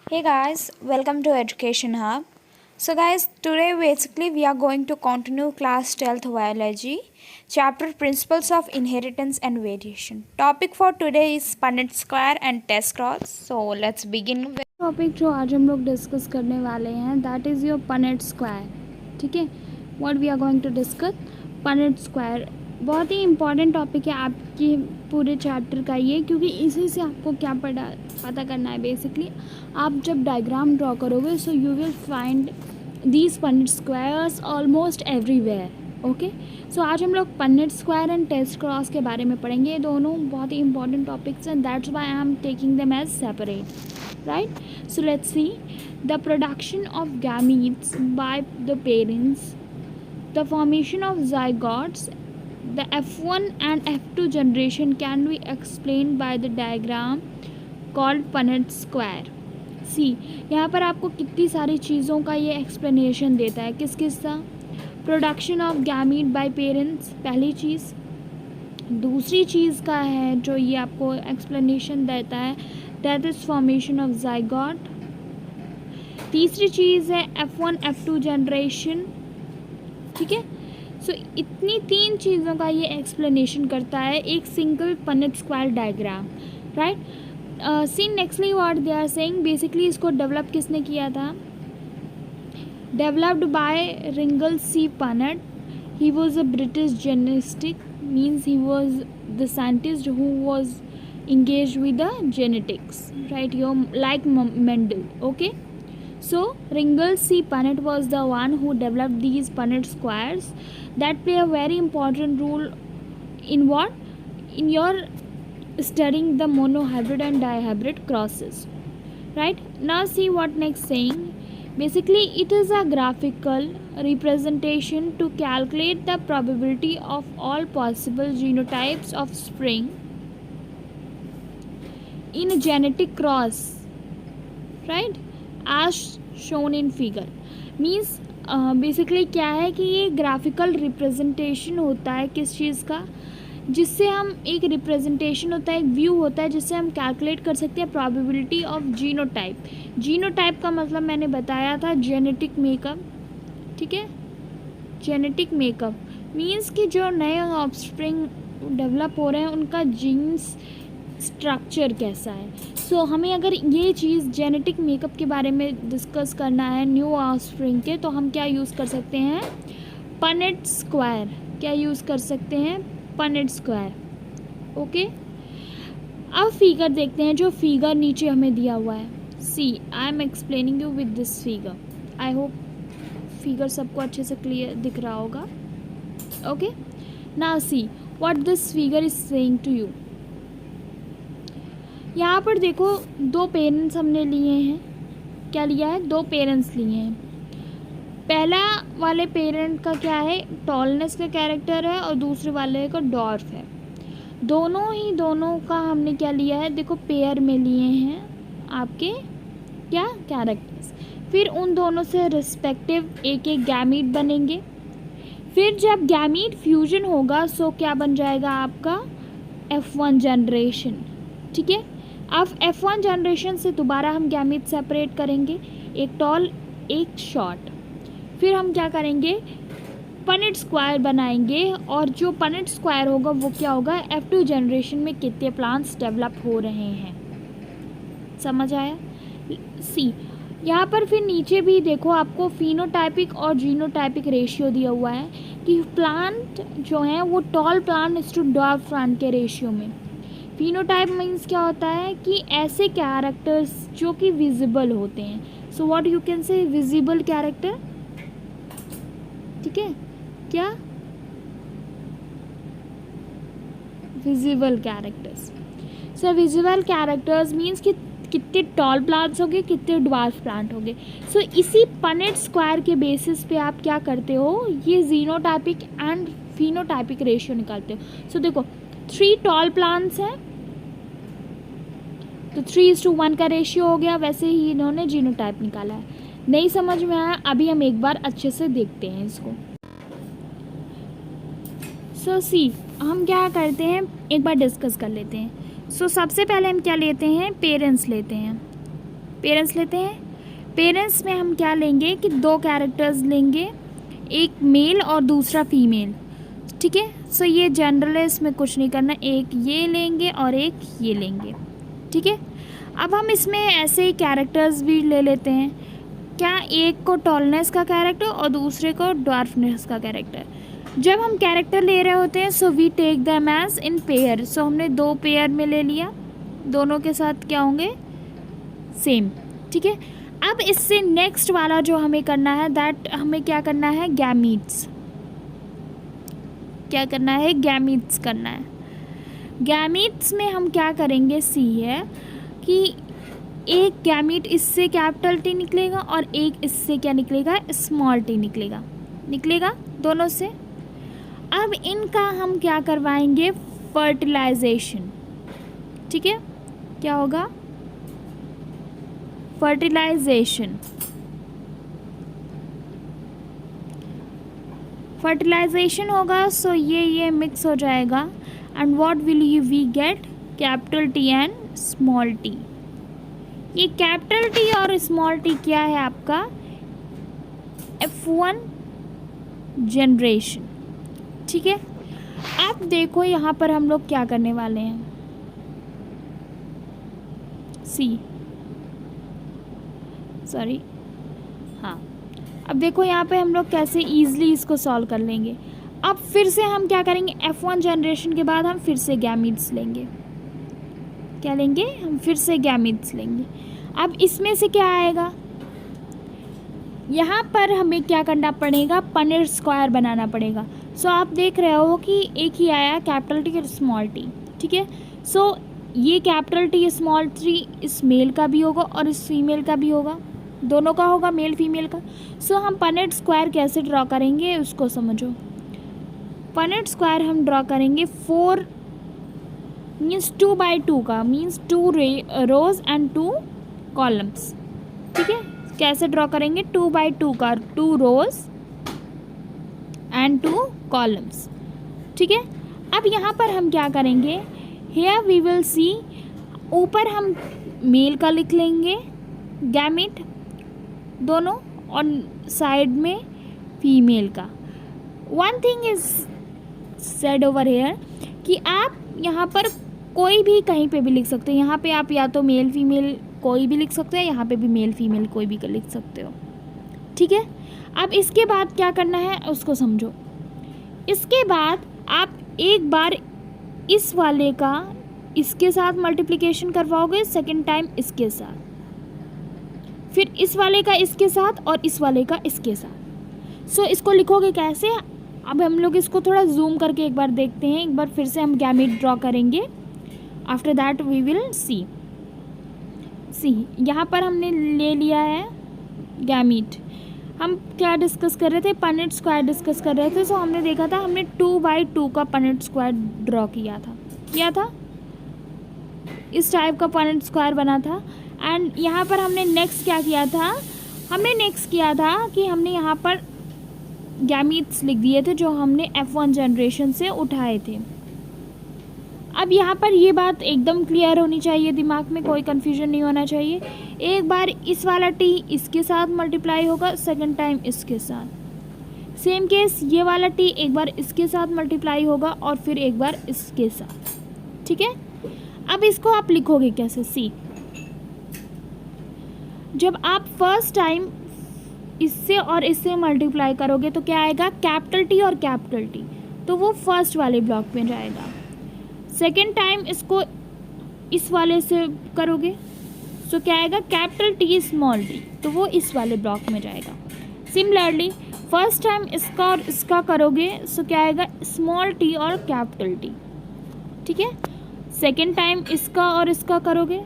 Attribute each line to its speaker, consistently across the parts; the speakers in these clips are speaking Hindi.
Speaker 1: Hey guys, welcome to Education Hub. So guys, today basically we are going to continue class 12th biology, chapter principles of inheritance and variation. Topic for today is Punnett square and test cross. So let's begin with
Speaker 2: topic जो आज हम लोग डिस्कस करने वाले हैं that is your Punnett square. ठीक है, what we are going to discuss Punnett square. बहुत ही इंपॉर्टेंट टॉपिक है आपके पूरे चैप्टर का ये, क्योंकि इसी से आपको क्या पता करना है. बेसिकली आप जब डायग्राम ड्रॉ करोगे so you will find these Punnett squares almost everywhere. Okay, so आज हम लोग Punnett square and test cross के बारे में पढ़ेंगे. ये दोनों बहुत ही इंपॉर्टेंट टॉपिक्स हैं, that's why I am taking them as separate. Right, so let's see. The production of gametes by the parents, the formation of zygotes, the F1 and F2 generation can be explained by the diagram called Punnett square. See, यहाँ पर आपको कितनी सारी चीज़ों का ये एक्सप्लेनेशन देता है. किस किस का? Production of gamete bye parents पहली चीज़. दूसरी चीज़ का है जो ये आपको एक्सप्लेनेशन देता है that is formation of zygote. तीसरी चीज़ है F1 F2 जनरेशन. ठीक है, सो इतनी तीन चीज़ों का ये एक्सप्लेनेशन करता है एक single Punnett square diagram. Right, see nextly what they are saying. Basically इसको डेवलप किसने किया था? डेवलप्ड बाय रिंगल C Punnett. He was a British genetic, means he was the scientist who was engaged with the genetics, right? Like Mendel. Okay, so Ringel C. Punnett was the one who developed these Punnett squares that play a very important role in what? In your studying the monohybrid and dihybrid crosses. Right, now see what next saying. Basically it is a graphical representation to calculate the probability of all possible genotypes of offspring in a genetic cross, right, as shown in figure. Means basically क्या है कि ये ग्राफिकल रिप्रेजेंटेशन होता है किस चीज़ का, जिससे हम एक रिप्रेजेंटेशन होता है, एक व्यू होता है जिससे हम कैलकुलेट कर सकते हैं प्रोबेबिलिटी ऑफ जीनोटाइप. जीनोटाइप का मतलब मैंने बताया था जेनेटिक मेकअप. ठीक है, जेनेटिक मेकअप मींस कि जो नए ऑफस्प्रिंग डेवलप हो रहे हैं उनका जीन्स स्ट्रक्चर कैसा है. सो हमें अगर ये चीज़ जेनेटिक मेकअप के बारे में डिस्कस करना है न्यू ऑफस्प्रिंग के, तो हम क्या यूज़ कर सकते हैं? Punnett square. क्या यूज़ कर सकते हैं? Punnett square. ओके, अब फिगर देखते हैं जो फिगर नीचे हमें दिया हुआ है. See, I am explaining you with this figure. I hope figure सबको अच्छे से क्लियर दिख रहा होगा. Okay, now see what this figure is saying to you. यहाँ पर देखो दो पेरेंट्स हमने लिए हैं. क्या लिया है? दो पेरेंट्स लिए हैं. पहला वाले पेरेंट का क्या है? टॉलनेस का कैरेक्टर है और दूसरे वाले का डॉर्फ है. दोनों का हमने क्या लिया है? देखो पेयर में लिए हैं आपके क्या कैरेक्टर्स. फिर उन दोनों से रिस्पेक्टिव एक एक गैमीट बनेंगे. फिर जब गैमीट फ्यूजन होगा सो क्या बन जाएगा आपका? F1 generation. ठीक है, अब F1 जनरेशन से दोबारा हम गैमीट सेपरेट करेंगे, एक टॉल एक शॉर्ट. फिर हम क्या करेंगे? पनेट स्क्वायर बनाएंगे, और जो पनेट स्क्वायर होगा वो क्या होगा? F2 जनरेशन में कितने प्लांट्स डेवलप हो रहे हैं. समझ आया? सी, यहाँ पर फिर नीचे भी देखो आपको फिनोटाइपिक और जीनोटाइपिक रेशियो दिया हुआ है कि प्लांट जो हैं वो tall plant is to dwarf plant के रेशियो में. फिनोटाइप मीन्स क्या होता है कि ऐसे कैरेक्टर्स जो कि विजिबल होते हैं. So what you can say visible character. ठीक है, क्या? Visible characters. सो विजिबल कैरेक्टर्स मीन्स कि कितने टॉल प्लांट्स होंगे, कितने ड्वार्फ प्लांट होंगे. सो इसी पनेट स्क्वायर के बेसिस पे आप क्या करते हो? ये जीनोटाइपिक एंड फिनोटाइपिक रेशियो निकालते हो. सो देखो 3 टॉल प्लांट्स हैं तो 3:1 का रेशियो हो गया. वैसे ही इन्होंने जीनोटाइप निकाला है. नहीं समझ में आया? अभी हम एक बार अच्छे से देखते हैं इसको. सो सी, हम क्या करते हैं एक बार डिस्कस कर लेते हैं. सो सबसे पहले हम क्या लेते हैं? पेरेंट्स लेते हैं. पेरेंट्स लेते हैं। पेरेंट्स में हम क्या लेंगे कि 2 कैरेक्टर्स लेंगे, एक मेल और दूसरा फीमेल, ठीक है। सो ये जनरल है, इसमें कुछ नहीं करना, एक ये लेंगे और एक ये लेंगे, ठीक है। अब हम इसमें ऐसे ही कैरेक्टर्स भी ले लेते हैं, क्या एक को टॉलनेस का कैरेक्टर और दूसरे को ड्वार्फनेस का कैरेक्टर। जब हम कैरेक्टर ले रहे होते हैं so we take them as in pair, so हमने 2 पेयर में ले लिया, दोनों के साथ क्या होंगे, सेम, ठीक है। अब इससे नेक्स्ट वाला जो हमें करना है दैट हमें क्या करना है, गैमीट्स, क्या करना है, गैमीट्स करना है। गैमीट्स में हम क्या करेंगे, सी है कि एक गैमीट इससे कैपिटल टी निकलेगा और एक इससे क्या निकलेगा, स्मॉल टी निकलेगा दोनों से। अब इनका हम क्या करवाएंगे, फर्टिलाइजेशन, ठीक है। क्या होगा, फर्टिलाइजेशन। फर्टिलाइजेशन होगा सो ये मिक्स हो जाएगा and what will you we get, capital T and small t. ये कैपिटल टी और स्मॉल टी क्या है आपका, F1 जनरेशन, ठीक है। अब देखो यहाँ पर हम लोग क्या करने वाले हैं, हाँ। अब देखो यहाँ पे हम लोग कैसे ईजिली इसको सॉल्व कर लेंगे। अब फिर से हम क्या करेंगे, F1 जनरेशन के बाद हम फिर से गैमीट्स लेंगे, क्या लेंगे, हम फिर से गैमीट्स लेंगे। अब इसमें से क्या आएगा, यहाँ पर हमें क्या करना पड़ेगा, पनेट स्क्वायर बनाना पड़ेगा। सो आप देख रहे हो कि एक ही आया कैपिटल टी और स्मॉल टी, ठीक है। सो ये कैपिटल टी स्मॉल टी इस मेल का भी होगा और इस फीमेल का भी होगा, दोनों का होगा, मेल फीमेल का। सो हम पनेट स्क्वायर कैसे ड्रॉ करेंगे उसको समझो। पनेट स्क्वायर हम ड्रॉ करेंगे 4 मीन्स 2x2 का, मीन्स 2 रोज एंड 2 कॉलम्स, ठीक है। कैसे ड्रॉ करेंगे, 2x2 का, 2 रोज एंड 2 कॉलम्स, ठीक है। अब यहाँ पर हम क्या करेंगे, हियर वी विल सी, ऊपर हम मेल का लिख लेंगे गैमीट दोनों और साइड में फीमेल का। One thing is said over here कि आप यहाँ पर कोई भी कहीं पे भी लिख सकते हो, यहाँ पे आप या तो मेल फीमेल कोई भी लिख सकते हो, यहाँ पे भी मेल फीमेल कोई भी लिख सकते हो, ठीक है। अब इसके बाद क्या करना है उसको समझो। इसके बाद आप एक बार इस वाले का इसके साथ मल्टीप्लिकेशन करवाओगे, सेकेंड टाइम इसके साथ, फिर इस वाले का इसके साथ और इस वाले का इसके साथ। सो इसको लिखोगे कैसे, अब हम लोग इसको थोड़ा जूम करके एक बार देखते हैं, एक बार फिर से हम गैमीट ड्रॉ करेंगे, after that we will see. यहाँ पर हमने ले लिया है गैमीट। हम क्या डिस्कस कर रहे थे, पनेट स्क्वायर डिस्कस कर रहे थे। सो हमने देखा था, हमने 2x2 का पनेट स्क्वायर ड्रॉ किया था, इस टाइप का पनेट स्क्वायर बना था। एंड यहाँ पर हमने नेक्स्ट क्या किया था, कि हमने यहाँ पर गैमीट्स लिख दिए थे जो हमने F1 जनरेशन से उठाए थे। अब यहाँ पर ये बात एकदम क्लियर होनी चाहिए, दिमाग में कोई कन्फ्यूजन नहीं होना चाहिए। एक बार इस वाला टी इसके साथ मल्टीप्लाई होगा, सेकंड टाइम इसके साथ। सेम केस ये वाला टी एक बार इसके साथ मल्टीप्लाई होगा और फिर एक बार इसके साथ, ठीक है। अब इसको आप लिखोगे कैसे, सी, जब आप फर्स्ट टाइम इससे और इससे मल्टीप्लाई करोगे तो क्या आएगा, कैपिटल टी और कैपिटल टी, तो वो फर्स्ट वाले ब्लॉक में जाएगा। सेकेंड टाइम इसको इस वाले से करोगे तो क्या आएगा, कैपिटल टी स्मॉल टी, तो वो इस वाले ब्लॉक में जाएगा। सिमिलरली फर्स्ट टाइम इसका और इसका करोगे तो क्या आएगा, स्मॉल टी और कैपिटल टी, ठीक है। सेकेंड टाइम इसका और इसका करोगे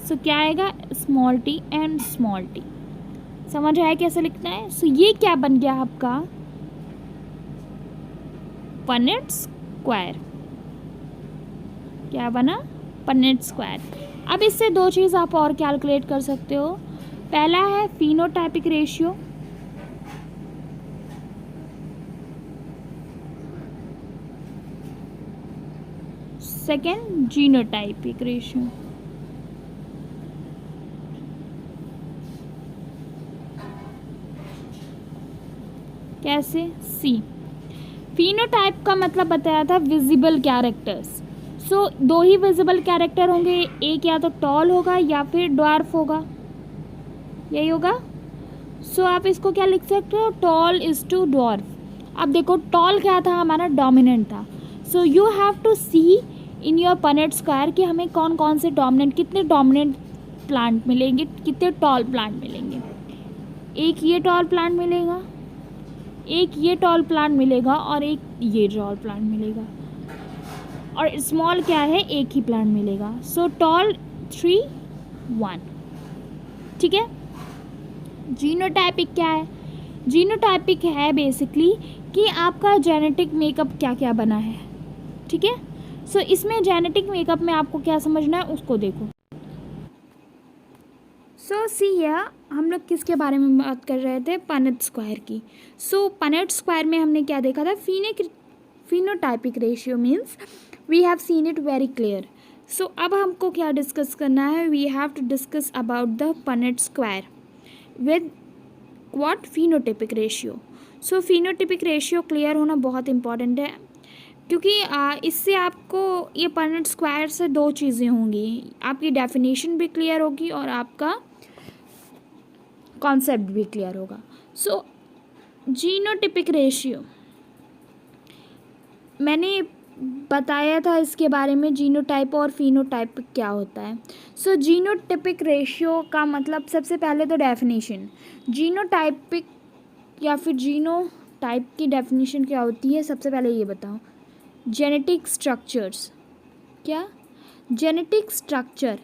Speaker 2: तो क्या आएगा, small T and small T. समझ आया कैसे लिखना है। सो ये क्या बन गया आपका, पनेट स्क्वायर। क्या बना, पनेट स्क्वायर। अब इससे 2 चीज़ आप और कैलकुलेट कर सकते हो। पहला है phenotypic ratio, second genotypic ratio. कैसे? सी। फिनोटाइप का मतलब बताया था विजिबल कैरेक्टर्स। सो दो ही विजिबल कैरेक्टर होंगे, एक या तो टॉल होगा या फिर ड्वार्फ होगा, यही होगा। सो आप इसको क्या लिख सकते हो? Tall is to dwarf. अब देखो टॉल क्या था, हमारा डोमिनेंट था। So you have to see in your Punnett square कि हमें कौन कौन से डोमिनेंट, कितने डोमिनेंट प्लांट मिलेंगे, कितने टॉल प्लांट मिलेंगे। एक ये टॉल प्लांट मिलेगा, एक ये टॉल प्लांट मिलेगा और एक ये टॉल प्लांट मिलेगा, और स्मॉल क्या है, एक ही प्लांट मिलेगा। So tall 3 1। ठीक है। जीनोटाइपिक क्या है? जीनोटाइपिक है बेसिकली कि आपका जेनेटिक मेकअप क्या क्या बना है। ठीक है। सो इसमें जेनेटिक मेकअप में आपको क्या समझना है उसको देखो। सो सी हियर हम लोग किसके बारे में बात कर रहे थे? पनेट स्क्वायर की। सो पनेट स्क्वायर में हमने क्या देखा था? Phenotypic ratio means we have seen it very clear. So अब हमको क्या डिस्कस करना है? We have to discuss about the Punnett square with what? Phenotypic ratio. So phenotypic ratio clear होना बहुत इंपॉर्टेंट है, क्योंकि इससे आपको ये पनेट स्क्वायर से दो चीज़ें होंगी, आपकी डेफिनेशन भी क्लियर होगी और आपका कॉन्सेप्ट भी क्लियर होगा। सो जीनोटाइपिक रेशियो मैंने बताया था इसके बारे में, जीनोटाइप और फिनोटाइप क्या होता है। सो जीनोटाइपिक रेशियो का मतलब सबसे पहले तो डेफिनेशन, जीनोटाइपिक या फिर जीनोटाइप की डेफिनेशन क्या होती है सबसे पहले ये बताओ। Genetic structures. क्या? Genetic structure.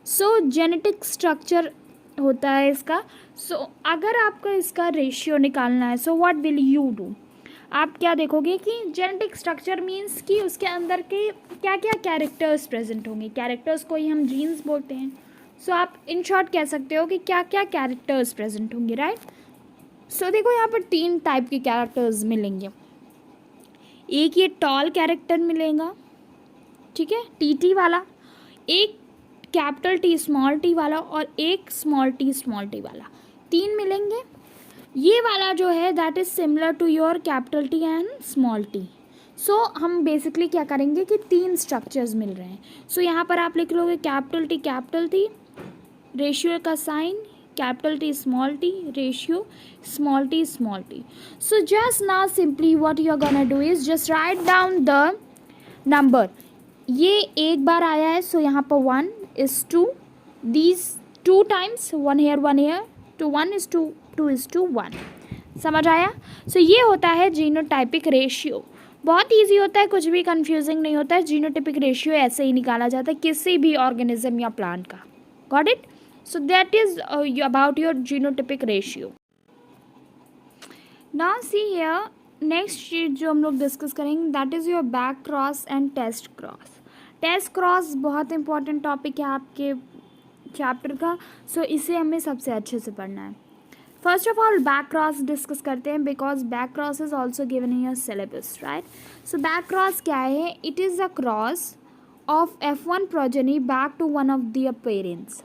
Speaker 2: So genetic structure होता है इसका। सो अगर आपको इसका रेशियो निकालना है, so what will you do? आप क्या देखोगे कि जेनेटिक स्ट्रक्चर मीन्स कि उसके अंदर के क्या क्या कैरेक्टर्स प्रेजेंट होंगे। कैरेक्टर्स को ही हम जीन्स बोलते हैं। सो आप इन शॉर्ट कह सकते हो कि क्या क्या कैरेक्टर्स प्रेजेंट होंगे, राइट। सो देखो यहाँ पर 3 टाइप के कैरेक्टर्स मिलेंगे। एक ये टॉल कैरेक्टर मिलेगा, ठीक है, टी वाला, एक कैपिटल टी स्मॉल टी वाला और एक स्मॉल टी वाला, 3 मिलेंगे। ये वाला जो है that is similar to your capital T and small T. So हम बेसिकली क्या करेंगे कि 3 स्ट्रक्चर्स मिल रहे हैं। सो यहाँ पर आप लिख लोगे कैपिटल टी, रेशियो का sign capital T small t, ratio small t। So just now simply what you are gonna do is just write down the number. ये एक बार आया है, सो यहाँ पर 1 is to these 2 times, 1 here, to 1 is to 2 is to 1. समझ आया? सो ये होता है जीनोटाइपिक रेशियो। बहुत इजी होता है, कुछ भी कंफ्यूजिंग नहीं होता है। जीनोटाइपिक रेशियो ऐसे ही निकाला जाता है किसी भी ऑर्गेनिज्म या प्लांट का। Got it? So that is about your genotypic ratio. Now see here, next चीज़ जो हम लोग डिस्कस करेंगे that is your back cross and test cross. Test cross बहुत इंपॉर्टेंट टॉपिक है आपके चैप्टर का। सो इसे हमें सबसे अच्छे से पढ़ना है। First of all back cross discuss करते हैं, because back cross is also given in your syllabus, right. So back cross क्या है? It is a cross of F1 progeny back to one of their parents.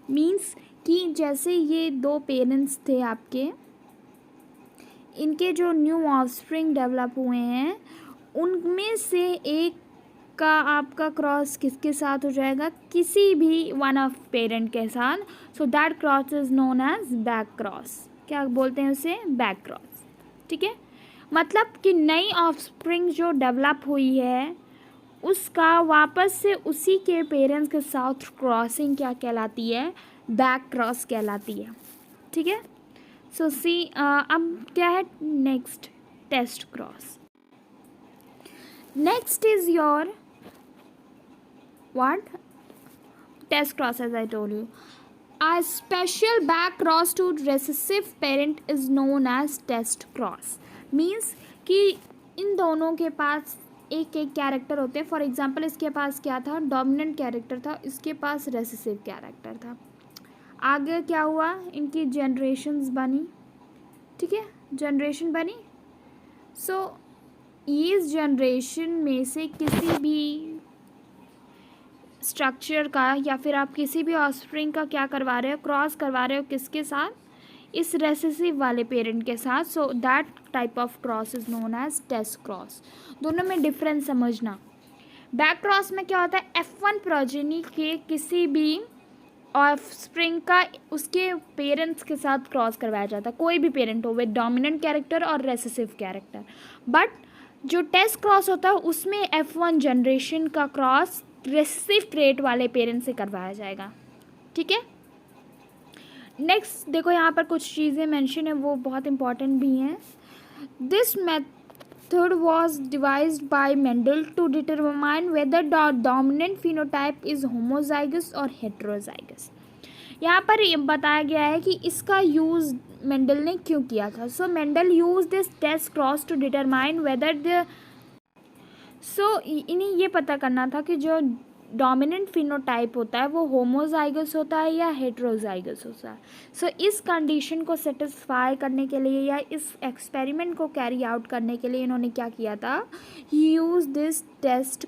Speaker 2: Means कि जैसे ये 2 पेरेंट्स थे आपके, इनके जो न्यू ऑफस्प्रिंग डेवलप हुए हैं उनमें से एक का आपका क्रॉस किसके साथ हो जाएगा? किसी भी वन ऑफ पेरेंट के साथ। So that cross is known as back cross. क्या बोलते हैं उसे? Back cross. ठीक है, मतलब कि नई ऑफस्प्रिंग जो डेवलप हुई है उसका वापस से उसी के पेरेंट्स के साथ क्रॉसिंग क्या कहलाती है? बैक क्रॉस कहलाती है। ठीक है। सो सी अब क्या है next? Test cross. Next is your what? Test cross, as I told you. A special back cross to recessive parent is known as test cross. Means कि इन दोनों के पास एक एक कैरेक्टर होते हैं। फॉर एग्जांपल इसके पास क्या था? डोमिनेंट कैरेक्टर था, इसके पास रेसेसिव कैरेक्टर था। आगे क्या हुआ? इनकी जनरेशन्स बनी। ठीक है, जनरेशन बनी। सो इस जनरेशन में से किसी भी स्ट्रक्चर का या फिर आप किसी भी ऑफस्प्रिंग का क्या करवा रहे हो? क्रॉस करवा रहे हो किसके साथ? इस रेसेसिव वाले पेरेंट के साथ, so that type of cross is known as test cross. दोनों में डिफरेंस समझना। बैक क्रॉस में क्या होता है, F1 प्रोजेनी के किसी भी ऑफस्प्रिंग का उसके पेरेंट्स के साथ क्रॉस करवाया जाता है, कोई भी पेरेंट हो, विद डोमिनेंट कैरेक्टर और रेसेसिव कैरेक्टर। बट जो टेस्ट क्रॉस होता है उसमें F1 जनरेशन का क्रॉस रेसेसिव ट्रेट वाले पेरेंट्स से करवाया जाएगा। ठीक है, नेक्स्ट देखो यहाँ पर कुछ चीज़ें मेंशन है, वो बहुत इंपॉर्टेंट भी हैं। This method was devised by Mendel to determine whether the dominant phenotype is homozygous और हेट्रोजाइगस। यहाँ पर ये बताया गया है कि इसका यूज़ मेंडल ने क्यों किया था। So Mendel use this test cross to determine whether the इन्हें ये पता करना था कि जो डोमिनेंट फिनोटाइप होता है वो होमोजाइगस होता है या हेट्रोजाइगस होता है। सो इस कंडीशन को सेटिस्फाई करने के लिए या इस एक्सपेरिमेंट को कैरी आउट करने के लिए इन्होंने क्या किया था, यूज़ दिस टेस्ट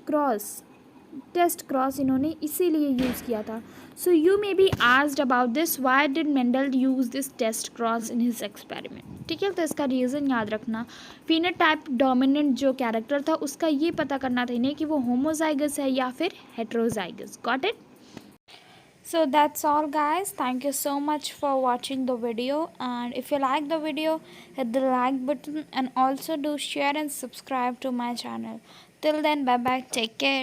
Speaker 2: क्रॉस इन्होंने इसीलिए यूज़ किया था। So you may be asked about this, why did Mendel use this test cross in his experiment. ठीक है, तो इसका रीज़न याद रखना, फिनोटाइप डोमिनेंट जो कैरेक्टर था उसका ये पता करना था इन्हें कि वो होमोजाइगस है या फिर heterozygous. Got it?
Speaker 1: So that's all guys, thank you so much for watching the video, and if you like the video, hit the like button and also do share and subscribe to my channel. Till then, bye bye, take care.